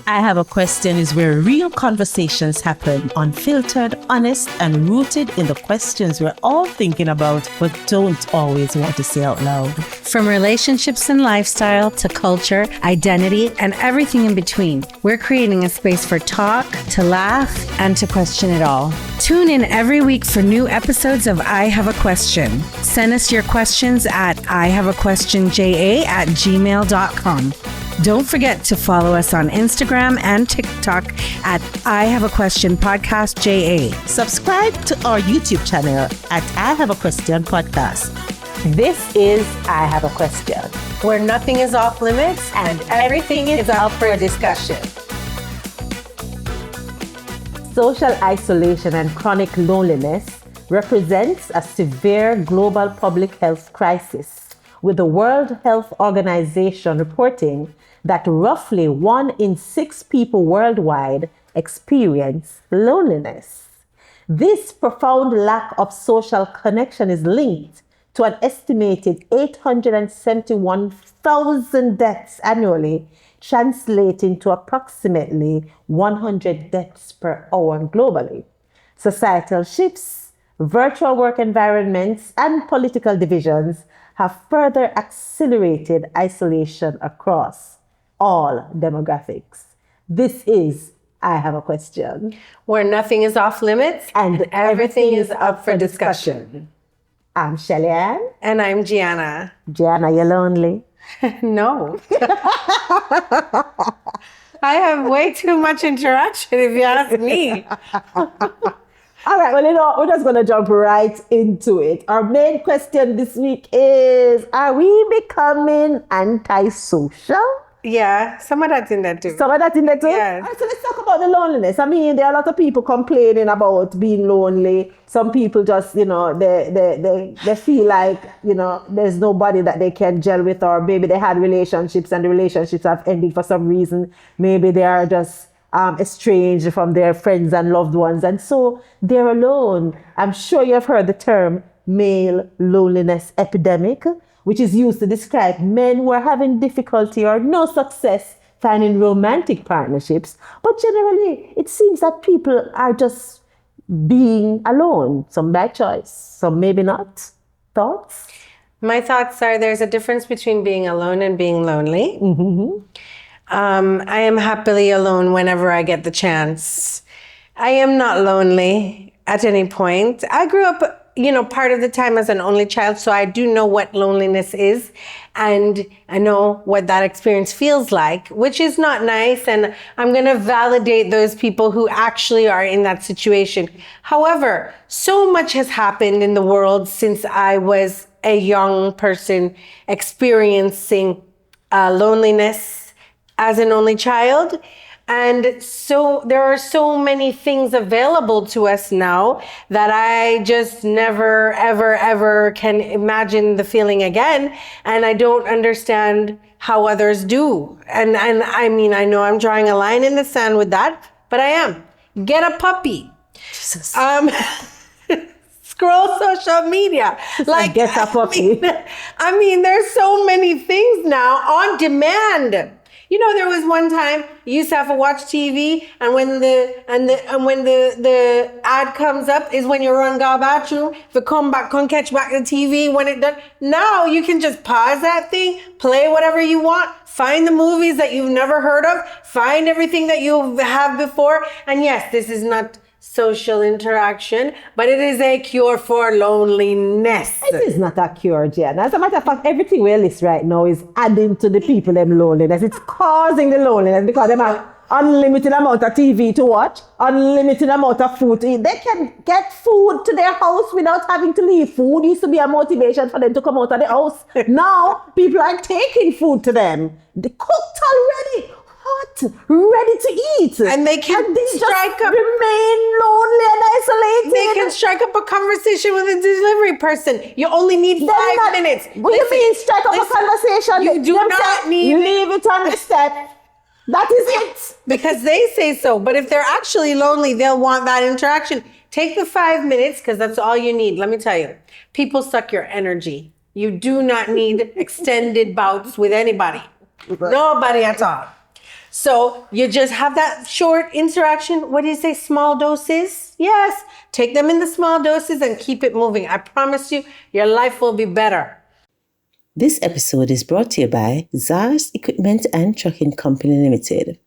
I Have a Question is where real conversations happen, unfiltered, honest, and rooted in the questions we're all thinking about but don't always want to say out loud. From relationships and lifestyle to culture, identity, and everything in between, we're creating a space for talk, to laugh, and to question it all. Tune in every week for new episodes of I Have a Question. Send us your questions at ihaveaquestionja@gmail.com. Don't forget to follow us on Instagram and TikTok at I Have a Question Podcast JA. Subscribe to our YouTube channel at I Have a Question Podcast. This is I Have a Question, Where nothing is off limits and everything is up for discussion. Social isolation and chronic loneliness represents a severe global public health crisis, with the World Health Organization reporting that roughly 1 in 6 people worldwide experience loneliness. This profound lack of social connection is linked to an estimated 871,000 deaths annually, translating to approximately 100 deaths per hour globally. Societal shifts, virtual work environments, and political divisions have further accelerated isolation across all demographics. This is I Have a Question, where nothing is off limits and everything is up for discussion. I'm Shelly-Ann. And I'm Gianna. Gianna, you're lonely? No. I have way too much interaction, if you ask me. All right, well, we're just going to jump right into it. Our main question this week is, are we becoming antisocial? Yeah, some of that's in there too. Some of that in there too? Yeah. All right, so let's talk about the loneliness. I mean, there are a lot of people complaining about being lonely. Some people just, they feel like, there's nobody that they can gel with, or maybe they had relationships and the relationships have ended for some reason. Maybe they are just estranged from their friends and loved ones, and so they're alone. I'm sure you've heard the term male loneliness epidemic, which is used to describe men who are having difficulty or no success finding romantic partnerships. But generally, it seems that people are just being alone, some by choice, some maybe not. Thoughts? My thoughts are there's a difference between being alone and being lonely. Mm-hmm. I am happily alone whenever I get the chance. I am not lonely at any point. I grew up, part of the time as an only child, so I do know what loneliness is, and I know what that experience feels like, which is not nice, and I'm going to validate those people who actually are in that situation. However, so much has happened in the world since I was a young person experiencing loneliness as an only child. And so there are so many things available to us now that I just never, ever, ever can imagine the feeling again. And I don't understand how others do. And I mean, I know I'm drawing a line in the sand with that, but I am. Get a puppy. Jesus. Scroll social media. Like get a puppy. I mean, there's so many things now on demand. There was one time you used to have to watch TV, and when the ad comes up is when you run go bathroom. If it come catch back the TV when it done. Now you can just pause that thing, play whatever you want, find the movies that you've never heard of, find everything that you have before. And yes, this is not social interaction, but it is a cure for loneliness. It is not a cure, Jen. As a matter of fact, everything we list right now is adding to the people them loneliness. It's causing the loneliness because they have unlimited amount of TV to watch, unlimited amount of food to eat. They can get food to their house without having to leave. Food used to be a motivation for them to come out of the house. Now, people are taking food to them. They cooked already. Ready to eat, and they can strike up, remain lonely and isolated. They can strike up a conversation with a delivery person. You only need 5 minutes. What do you mean strike up a conversation? You do not need. Leave it on the step. That is it. Because they say so. But if they're actually lonely, they'll want that interaction. Take the 5 minutes, because that's all you need. Let me tell you, people suck your energy. You do not need extended bouts with anybody. Nobody at all. So you just have that short interaction. What do you say? Small doses? Yes. Take them in the small doses and keep it moving. I promise you, your life will be better. This episode is brought to you by Zars Equipment and Trucking Company Limited.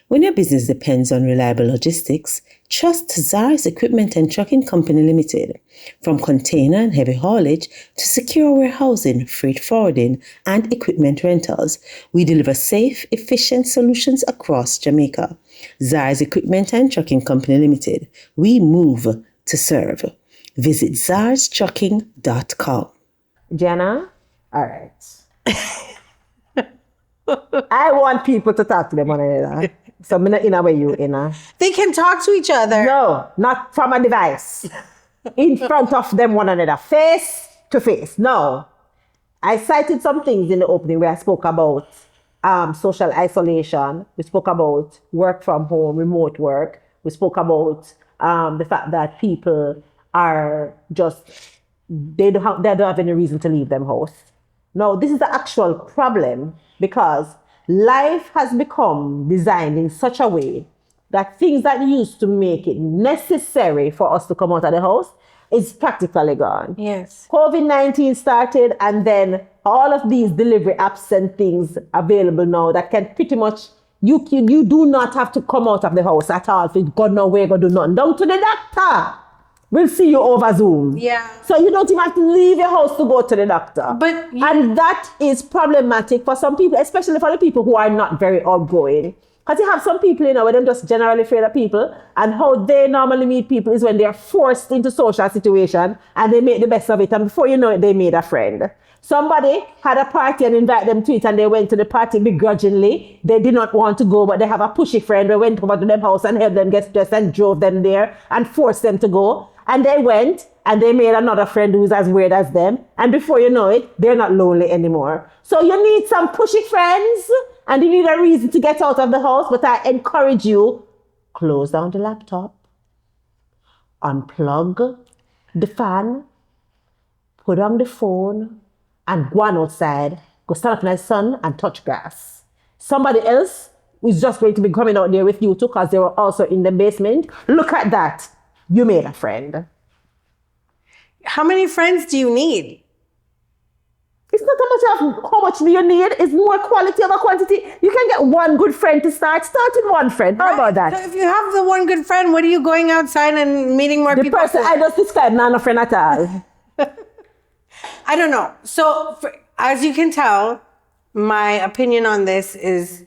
When your business depends on reliable logistics, trust Zars Equipment and Trucking Company Limited. From container and heavy haulage to secure warehousing, freight forwarding, and equipment rentals, we deliver safe, efficient solutions across Jamaica. Zars Equipment and Trucking Company Limited. We move to serve. Visit zarstrucking.com. Jenna, all right. I want people to talk to them one another. So I'm not in a way you in a. They can talk to each other. No, not from a device. In front of them one another, face to face. No. I cited some things in the opening where I spoke about social isolation. We spoke about work from home, remote work. We spoke about the fact that people are just, they don't have any reason to leave them house. No, this is the actual problem because life has become designed in such a way that things that used to make it necessary for us to come out of the house is practically gone. Yes. COVID-19 started and then all of these delivery apps and things available now that can pretty much, you do not have to come out of the house at all. If you go nowhere, go do nothing. Down to the doctor. We'll see you over Zoom. Yeah. So you don't even have to leave your house to go to the doctor. And that is problematic for some people, especially for the people who are not very outgoing. Because you have some people, where they're just generally afraid of people, and how they normally meet people is when they're forced into social situation and they make the best of it, and before you know it, they made a friend. Somebody had a party and invited them to it, and they went to the party begrudgingly. They did not want to go, but they have a pushy friend who went over to their house and helped them get dressed and drove them there and forced them to go. And they went and they made another friend who's as weird as them. And before you know it, they're not lonely anymore. So you need some pushy friends and you need a reason to get out of the house. But I encourage you, close down the laptop, unplug the fan, put on the phone, and go on outside. Go stand up in the sun and touch grass. Somebody else is just going to be coming out there with you too because they were also in the basement. Look at that. You made a friend. How many friends do you need? It's not how much do you need. It's more quality over quantity. You can get one good friend to start. Start with one friend. How about that? So if you have the one good friend, what are you going outside and meeting more people? The person I just described, not a friend at all. I don't know. So as you can tell, my opinion on this is,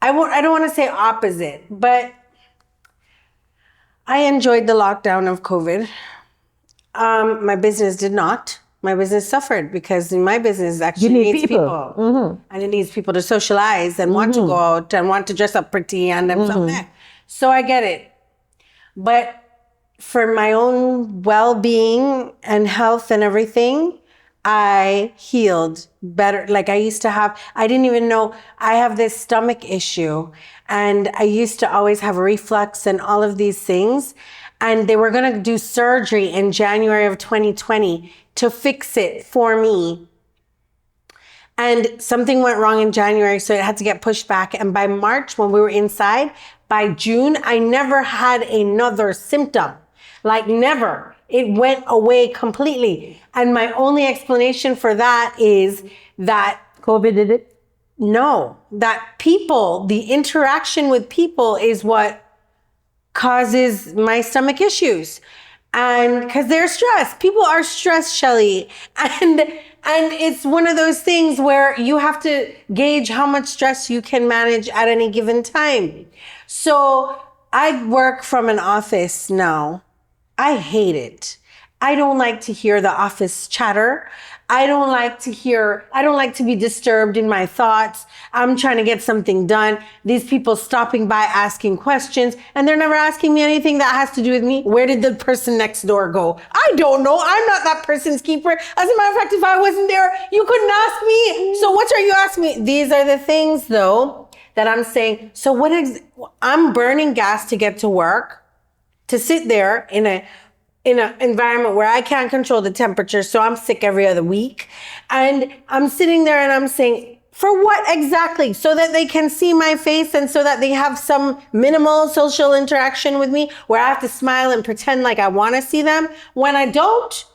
I don't want to say opposite, but I enjoyed the lockdown of COVID. My business did not. My business suffered because in my business actually needs people. Mm-hmm. And it needs people to socialize and want to go out and want to dress up pretty and something. So I get it. But for my own well-being and health and everything, I healed better. Like I used to have, I didn't even know I have this stomach issue. And I used to always have reflux and all of these things. And they were going to do surgery in January of 2020 to fix it for me. And something went wrong in January, so it had to get pushed back. And by March, when we were inside, by June, I never had another symptom. Like never. It went away completely. And my only explanation for that is that COVID did it? No, that people, the interaction with people is what causes my stomach issues. And because they're stressed. People are stressed, Shelly. And it's one of those things where you have to gauge how much stress you can manage at any given time. So I work from an office now. I hate it. I don't like to hear the office chatter. I don't like to be disturbed in my thoughts. I'm trying to get something done. These people stopping by asking questions, and they're never asking me anything that has to do with me. Where did the person next door go? I don't know. I'm not that person's keeper. As a matter of fact, if I wasn't there, you couldn't ask me. So what are you asking me? These are the things, though, that I'm saying. So I'm burning gas to get to work, to sit there in an environment where I can't control the temperature, so I'm sick every other week. And I'm sitting there and I'm saying, For what exactly? So that they can see my face and so that they have some minimal social interaction with me where I have to smile and pretend like I want to see them when I don't?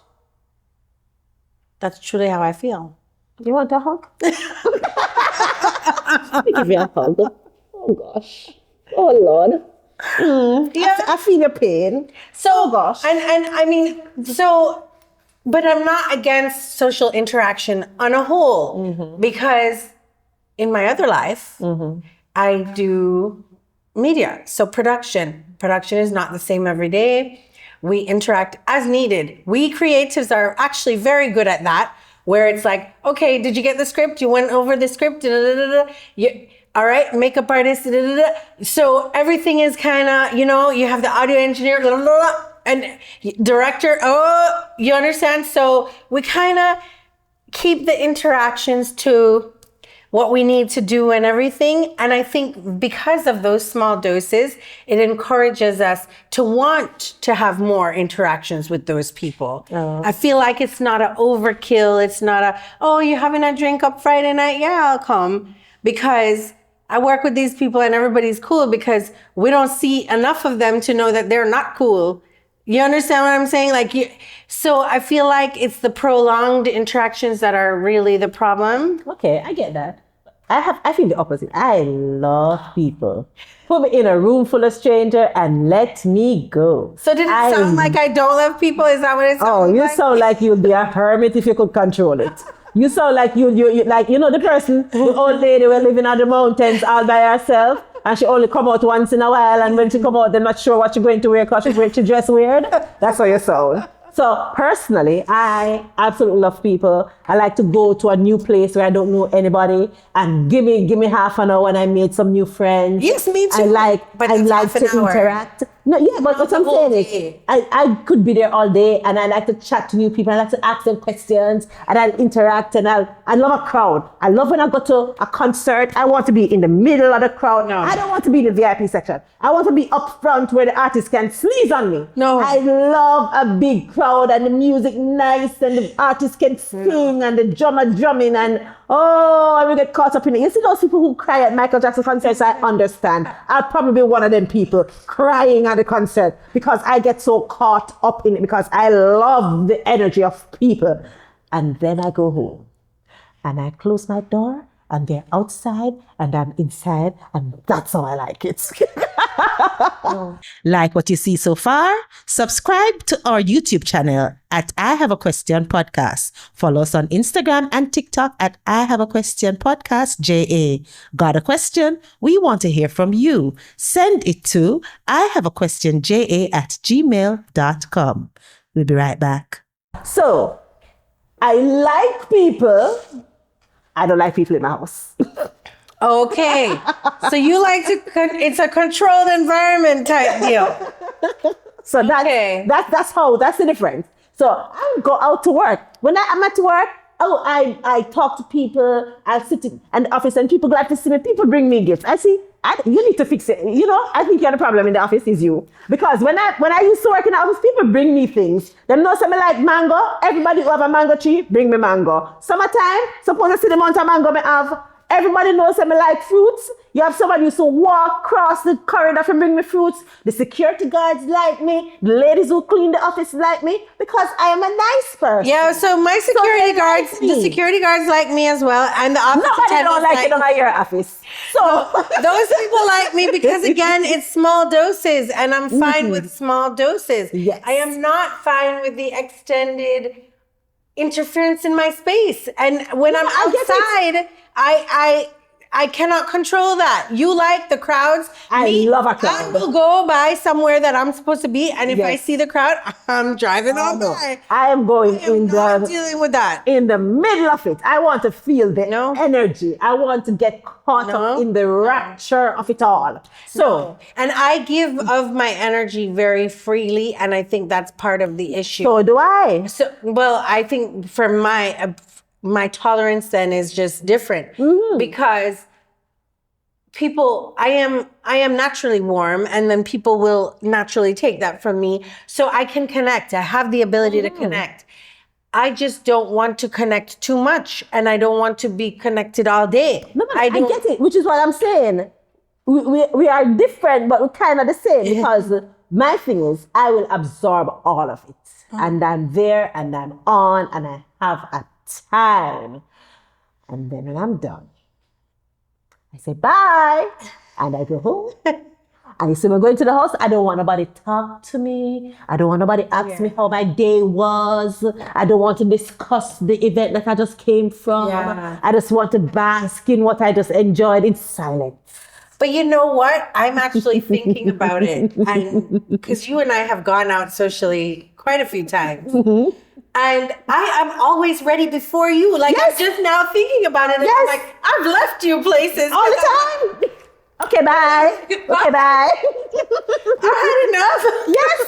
That's truly how I feel. You want a hug? Give me a hug. Oh gosh. Oh Lord. Yeah. I feel your pain. So, oh gosh. And I mean, so, but I'm not against social interaction on a whole because in my other life, I do media. So production is not the same every day. We interact as needed. We creatives are actually very good at that, where it's like, okay, did you get the script? You went over the script? All right, makeup artist. So everything is kind of, you have the audio engineer, and director. Oh, you understand? So we kind of keep the interactions to what we need to do and everything. And I think because of those small doses, it encourages us to want to have more interactions with those people. I feel like it's not an overkill. It's not you having a drink up Friday night? Yeah, I'll come. Because I work with these people and everybody's cool because we don't see enough of them to know that they're not cool. You understand what I'm saying? So I feel like it's the prolonged interactions that are really the problem. Okay, I get that. I feel the opposite. I love people. Put me in a room full of strangers and let me go. So did it sound like I don't love people? Is that what it sounds like? You sound like you'd be a hermit if you could control it. You sound like you like, the person, the old lady who living on the mountains all by herself. And she only come out once in a while, and when she come out, they're not sure what she's going to wear because she dress weird. That's how you sound. So personally, I absolutely love people. I like to go to a new place where I don't know anybody and give me half an hour and I made some new friends. Yes, me too. I like to interact. No, yeah, but what I'm saying is, I could be there all day and I like to chat to new people. I like to ask them questions and I'll interact and I love a crowd. I love when I go to a concert. I want to be in the middle of the crowd. No. I don't want to be in the VIP section. I want to be up front where the artist can sneeze on me. No. I love a big crowd and the music nice and the artist can sing and the drummer drumming and I will get caught up in it. You see those people who cry at Michael Jackson concerts? I understand. I'll probably be one of them people crying at the concert because I get so caught up in it because I love the energy of people. And then I go home and I close my door and they're outside and I'm inside and that's how I like it. Like what you see so far? Subscribe to our YouTube channel at I Have a Question Podcast. Follow us on Instagram and TikTok at I Have a Question Podcast JA. Got a question? We want to hear from you. Send it to ihaveaquestionja@gmail.com. We'll be right back. So, I like people. I don't like people in my house. Okay. So you like it's a controlled environment type deal. So that's the difference. So I go out to work. When I'm at work, I talk to people. I sit in the office and people glad to see me. People bring me gifts. You need to fix it. I think you're the problem in the office is you. Because when I used to work in the office, people bring me things. They know something like mango. Everybody who have a mango tree, bring me mango. Summertime, suppose I see the amount of mango I have. Everybody knows I like fruits. You have somebody who used to walk across the corridor to bring me fruits. The security guards like me. The ladies who clean the office like me because I am a nice person. Yeah, so the security guards like me as well. And the office Nobody don't like it in your office. So those people like me because again, it's small doses and I'm fine with small doses. Yes. I am not fine with the extended interference in my space. And when I'm outside, I cannot control that. You like the crowds. I love a crowd. I will go by somewhere that I'm supposed to be, and if I see the crowd, I'm driving on by. I am going dealing with that. In the middle of it. I want to feel the energy. I want to get caught up in the rapture of it all. And I give of my energy very freely, and I think that's part of the issue. So do I. I think for my tolerance then is just different because people, I am naturally warm and then people will naturally take that from me. So I can connect. I have the ability to connect. I just don't want to connect too much, and I don't want to be connected all day. No, but I get it, which is what I'm saying. We are different, but we're kind of the same, because my thing is I will absorb all of it. And I'm there and I'm on and I have a time. And then when I'm done, I say bye and I go home. And so when going to the house, I don't want nobody to talk to me. I don't want nobody to ask me how my day was. I don't want to discuss the event that I just came from. Yeah. I just want to bask in what I just enjoyed in silence. But you know what? I'm actually thinking about it. And because you and I have gone out socially quite a few times. And I am always ready before you. Like, I'm just now thinking about it. And I'm like, I've left you places. All the time. Okay, bye. Okay, bye. I had enough. Yes.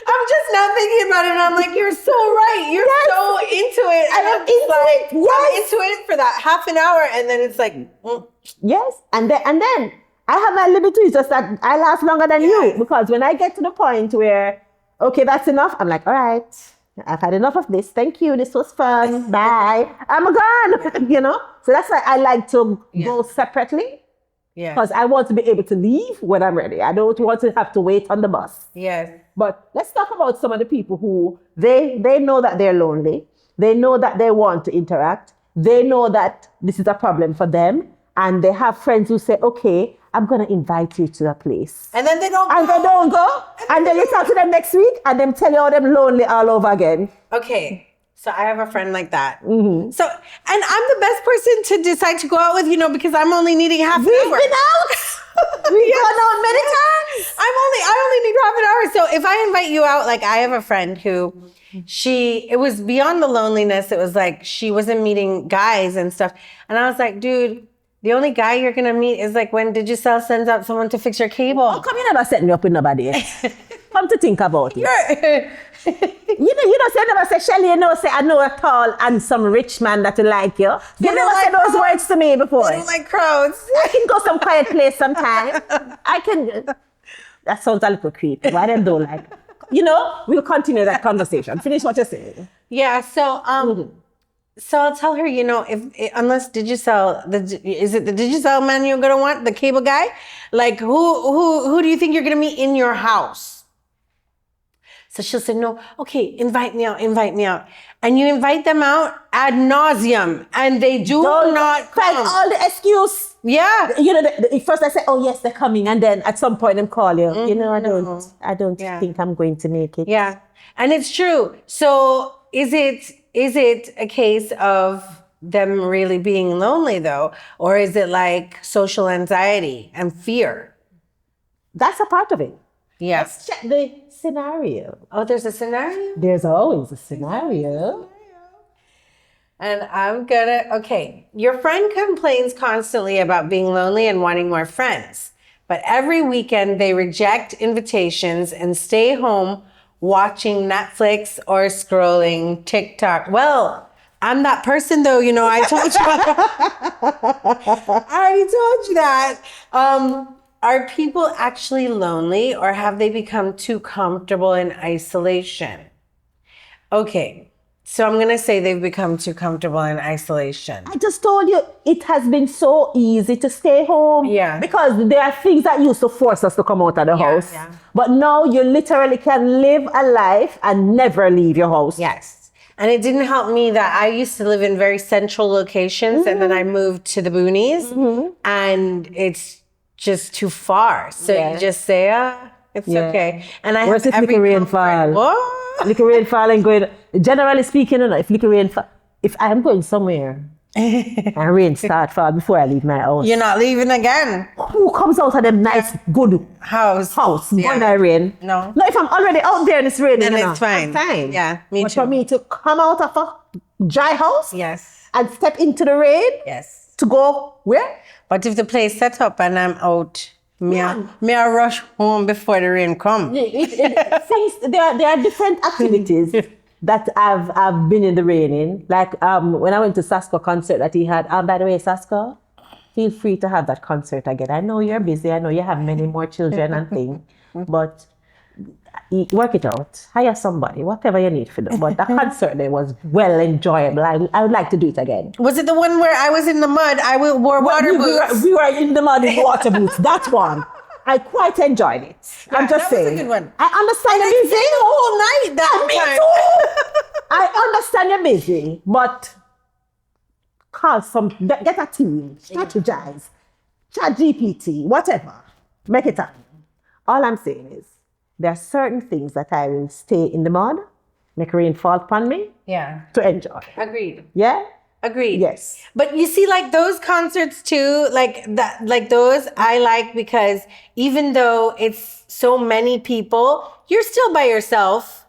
I'm just now thinking about it, and I'm like, you're so right. You're so into it. I am into it. I'm into it for that half an hour, and then it's like, Yes. And then I have my limit too. It's just that I last longer than you. Because when I get to the point where, okay, that's enough, I'm like, all right, I've had enough of this. Thank you. This was fun. Bye. I'm gone. You know? So that's why I like to go separately. yeah, Because I want to be able to leave when I'm ready. I don't want to have to wait on the bus. yes, But let's talk about some of the people who they know that they're lonely. They know that they want to interact. They know that this is a problem for them. And they have friends who say, okay, I'm going to invite you to a place. and then they don't. And they don't go. And then you talk to them next week and them tell you all them lonely all over again. Okay, so I have a friend like that. So, and I'm the best person to decide to go out with, because I'm only needing half an We've hour. been out. We've gone out many times. I only need half an hour. So if I invite you out, like I have a friend who it was beyond the loneliness. It was like she wasn't meeting guys and stuff. And I was like, dude, the only guy you're going to meet is like when Digicel sends out someone to fix your cable. How come you never set me up with nobody? Come to think about it. You don't say never say, Shelly, say I know a tall and some rich man that will like you. You never said those words to me before. I don't like crowds. I can go some quiet place sometime. That sounds a little creepy. Why them don't like? We'll continue that conversation. Finish what you're saying. Yeah, so so I'll tell her, unless Digicel, is it the Digicel man you're gonna want, the cable guy? Like who do you think you're gonna meet in your house? So she'll say, no, okay, invite me out. And you invite them out ad nauseum, and they not find come. all the excuse. Yeah. First I say, oh yes, they're coming, and then at some point them call you. I don't think I'm going to make it. Yeah, and it's true. So is it a case of them really being lonely though, or is it like social anxiety and fear? That's a part of it. Yeah. Let's check the scenario. Oh, there's a scenario? There's always a scenario. And okay. Your friend complains constantly about being lonely and wanting more friends. But every weekend they reject invitations and stay home watching Netflix or scrolling TikTok. Well, I'm that person though, I told you. I already told you that. Are people actually lonely, or have they become too comfortable in isolation? Okay, so I'm going to say they've become too comfortable in isolation. I just told you, it has been so easy to stay home. Yeah. Because there are things that used to force us to come out of the house. Yeah. But now you literally can live a life and never leave your house. Yes. And it didn't help me that I used to live in very central locations, and then I moved to the boonies, and it's just too far. So you just say, it's okay. And I Where's have if every little comfort. rainfall? What? Little rainfall and going, generally speaking, if little rainfall, if I'm going somewhere and rain start fall before I leave my house, You're not leaving again. who comes out of them nice, good House. when I rain? No. No, if I'm already out there and it's raining, Then it's fine. I'm fine. Yeah, me But too. for me to come out of a dry house Yes. and step into the rain Yes. to go where? But if the place set up and I'm out, me I rush home before the rain come. There are different activities that I've been in the rain in. Like when I went to Sasko concert that he had. By the way, Sasko, feel free to have that concert again. I know you're busy. I know you have many more children and things. But work it out. Hire somebody, whatever you need for them. But the concert there was well enjoyable. I would like to do it again. Was it the one where I was in the mud? I wore water boots. We were in the mud in water boots. That one. I quite enjoyed it. I'm just saying. That was a good one. I understand you're busy. The whole night that Me time. too. I understand you're busy, but get a team, strategize, chat GPT, whatever. Make it happen. All I'm saying is there are certain things that I will stay in the mud, make rain fall upon me Yeah. to enjoy. Agreed. Yeah? Agreed. Yes. But you see, like those concerts too, like those I like because even though it's so many people, you're still by yourself.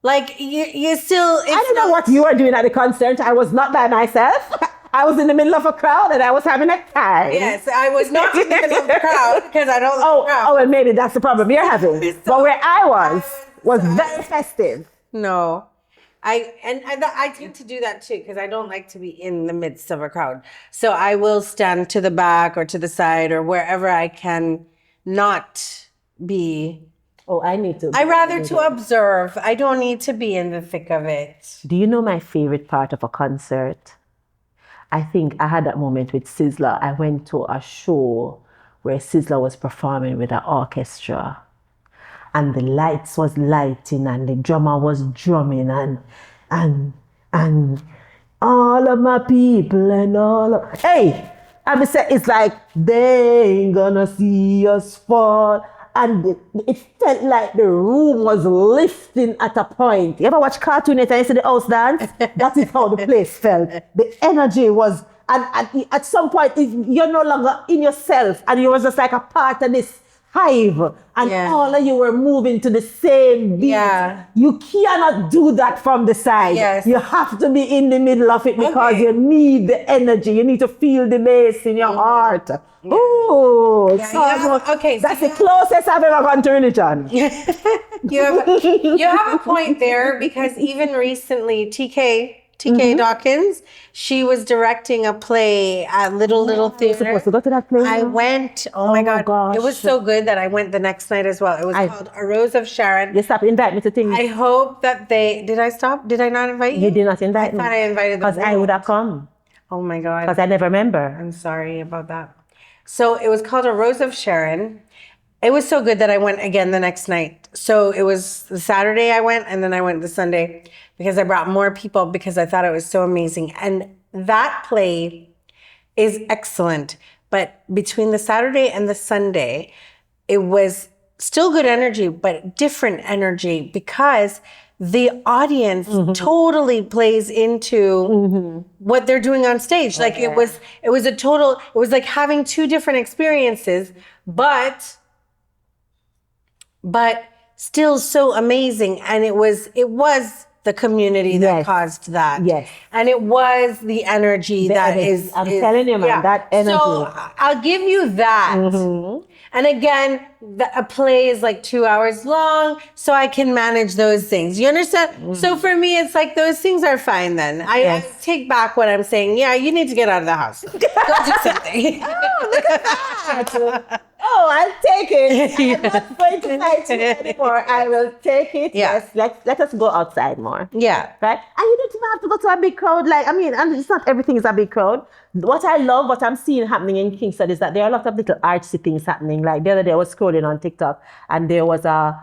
Like you still. I don't know what you were doing at the concert. I was not by myself. I was in the middle of a crowd and I was having a time. Yes, I was not in the middle of the crowd because I don't like the crowd. Oh, well, maybe that's the problem you're having. But where I was very festive. No. I tend to do that too because I don't like to be in the midst of a crowd. So I will stand to the back or to the side or wherever I can not be. Oh, I need to. I rather to observe. I don't need to be in the thick of it. Do you know my favorite part of a concert? I think I had that moment with Sizzler. I went to a show where Sizzler was performing with an orchestra. And the lights was lighting and the drummer was drumming and all of my people and all of... Hey! I mean, it's like, they ain't gonna see us fall. And it felt like the room was lifting at a point. You ever watch Cartoon Network and you see the house dance? That is how the place felt. The energy was... And at some point, you're no longer in yourself. And you was just like a part of this hive, and all of you were moving to the same beat. Yeah. You cannot do that from the side. Yes. You have to be in the middle of it because you need the energy. You need to feel the bass in your heart. Yeah. Oh, that's the closest I've ever gone to religion. You have a point there because even recently, TK Dawkins, she was directing a play at Little Theater. Supposed to go to that play. I went. Oh my God. gosh. It was so good that I went the next night as well. It was called A Rose of Sharon. You stopped inviting me to things. I hope that did I stop? Did I not invite you? You did not invite me. I thought I invited them. Because I would have come. Oh my God. Because I never remember. I'm sorry about that. So it was called A Rose of Sharon. It was so good that I went again the next night. So it was the Saturday I went, and then I went the Sunday because I brought more people because I thought it was so amazing. And that play is excellent. But between the Saturday and the Sunday, it was still good energy, but different energy because the audience totally plays into what they're doing on stage. Like it was like having two different experiences, but still so amazing. And it was the community that caused that. Yes. And it was the energy I'm telling you, man, that energy. So I'll give you that. And again, a play is like 2 hours long, so I can manage those things. You understand? So for me, it's like those things are fine then. I take back what I'm saying. Yeah, you need to get out of the house. Go do something. Oh, look at that. Oh, I'll take it. I'm not going to fight you anymore. I will take it. Yeah. Yes, let us go outside more. Yeah. Right? And you don't even have to go to a big crowd. And it's not everything is a big crowd. What I love, what I'm seeing happening in Kingston is that there are a lot of little artsy things happening. Like the other day I was scrolling on TikTok and there was a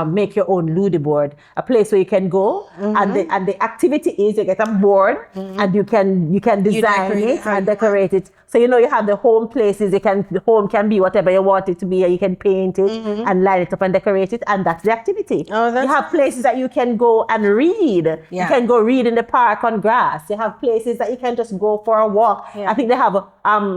make your own Ludi board, a place where you can go and the activity is you get a board and you can design it and decorate it. So you have the home places, the home can be whatever you want it to be, and you can paint it and light it up and decorate it, and that's the activity. You have places that you can go and read. Yeah. You can go read in the park on grass. You have places that you can just go for a walk. Yeah. I think they have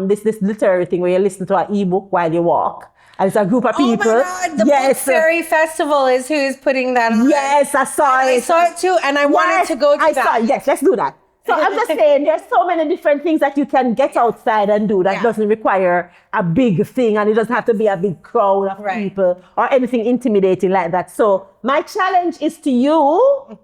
this literary thing where you listen to an ebook while you walk. And it's a group of people. Oh my God, the Book Fairy Festival is who's putting that on. Yes, I saw it. I saw it too, and I wanted to go to that. Yes, let's do that. So I'm just saying, there's so many different things that you can get outside and do that doesn't require a big thing, and it doesn't have to be a big crowd of people or anything intimidating like that. So my challenge is to you,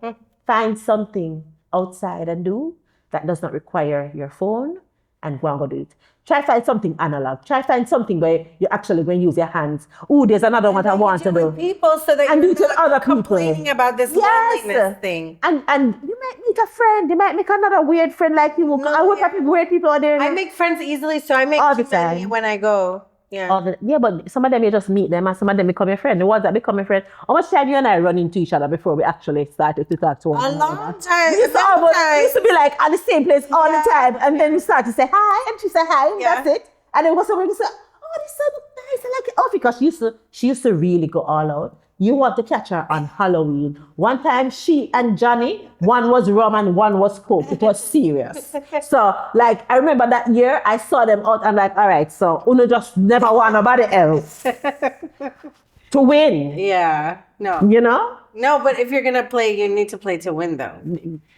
find something outside and do that does not require your phone and go and go do it. Try find something analog. Try find something where you're actually going to use your hands. Oh, there's another one I want to do. People so that And you're do it to other people. complaining about this loneliness thing. And you might meet a friend. You might make another weird friend like you. I work with weird people out there. I make friends easily, so I make All the too many time. when I go. Yeah. Yeah, but some of them you just meet them and some of them become your friend. The ones that become your friend. How much time you and I run into each other before we actually started to talk to one another? A long time. We used to be like at the same place all the time, and then we start to say hi, and she say hi, and that's it. And then somebody say, "Oh, this is so nice, I like it." Oh, because she used to really go all out. You want to catch her on Halloween. One time, she and Johnny, one was rum and one was coke. It was serious. So, like, I remember that year, I saw them out. I'm like, all right, so Uno just never want nobody else to win. Yeah. No. You know? No, but if you're gonna play, you need to play to win, though.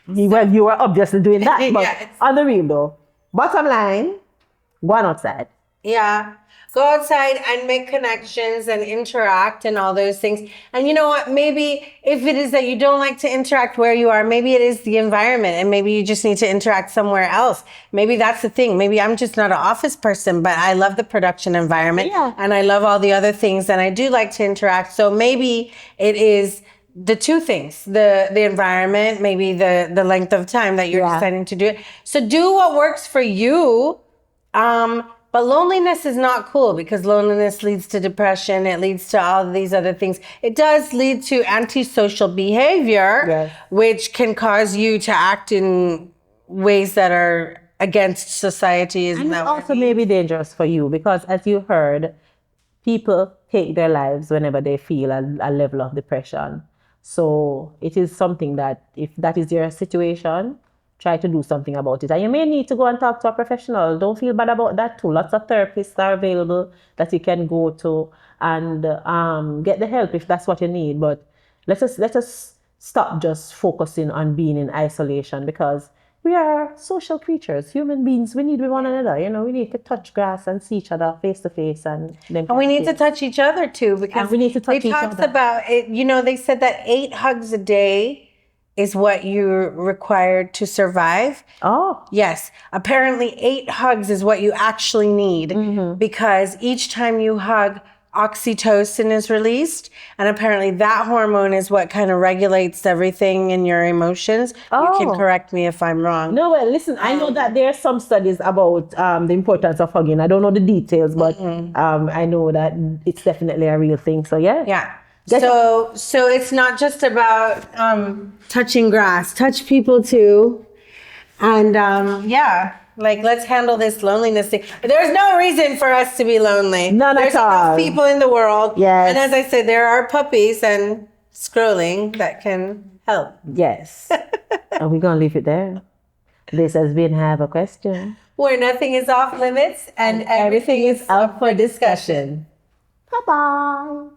Well, you were obviously doing that. But Yes. on the real, though, bottom line, go on outside. Yeah. Go outside and make connections and interact and all those things. And you know what? Maybe if it is that you don't like to interact where you are, maybe it is the environment and maybe you just need to interact somewhere else. Maybe that's the thing. Maybe I'm just not an office person, but I love the production environment and I love all the other things and I do like to interact. So maybe it is the two things, the environment, maybe the length of time that you're deciding to do it. So do what works for you. But loneliness is not cool because loneliness leads to depression. It leads to all of these other things. It does lead to antisocial behavior, which can cause you to act in ways that are against society. And it also may be dangerous for you because, as you heard, people take their lives whenever they feel a level of depression. So it is something that if that is your situation, try to do something about it. And you may need to go and talk to a professional. Don't feel bad about that too. Lots of therapists are available that you can go to and get the help if that's what you need. But let us stop just focusing on being in isolation because we are social creatures, human beings. We need one another. You know, we need to touch grass and see each other face to face, and we need to touch each other too because we need to touch they each talked other. about it. You know, they said that 8 hugs a day is what you're required to survive. Oh. Yes. Apparently 8 hugs is what you actually need because each time you hug, oxytocin is released. And apparently that hormone is what kind of regulates everything in your emotions. You can correct me if I'm wrong. No, well, listen, I know that there are some studies about the importance of hugging. I don't know the details, but I know that it's definitely a real thing. So, yeah. Yeah. So it's not just about touching grass. Touch people too. And like let's handle this loneliness thing. There's no reason for us to be lonely. None There's at all. enough people in the world. Yes. And as I said, there are puppies and scrolling that can help. Yes. And we're going to leave it there. This has been Have a Question, where nothing is off limits and everything is up for discussion. Bye-bye.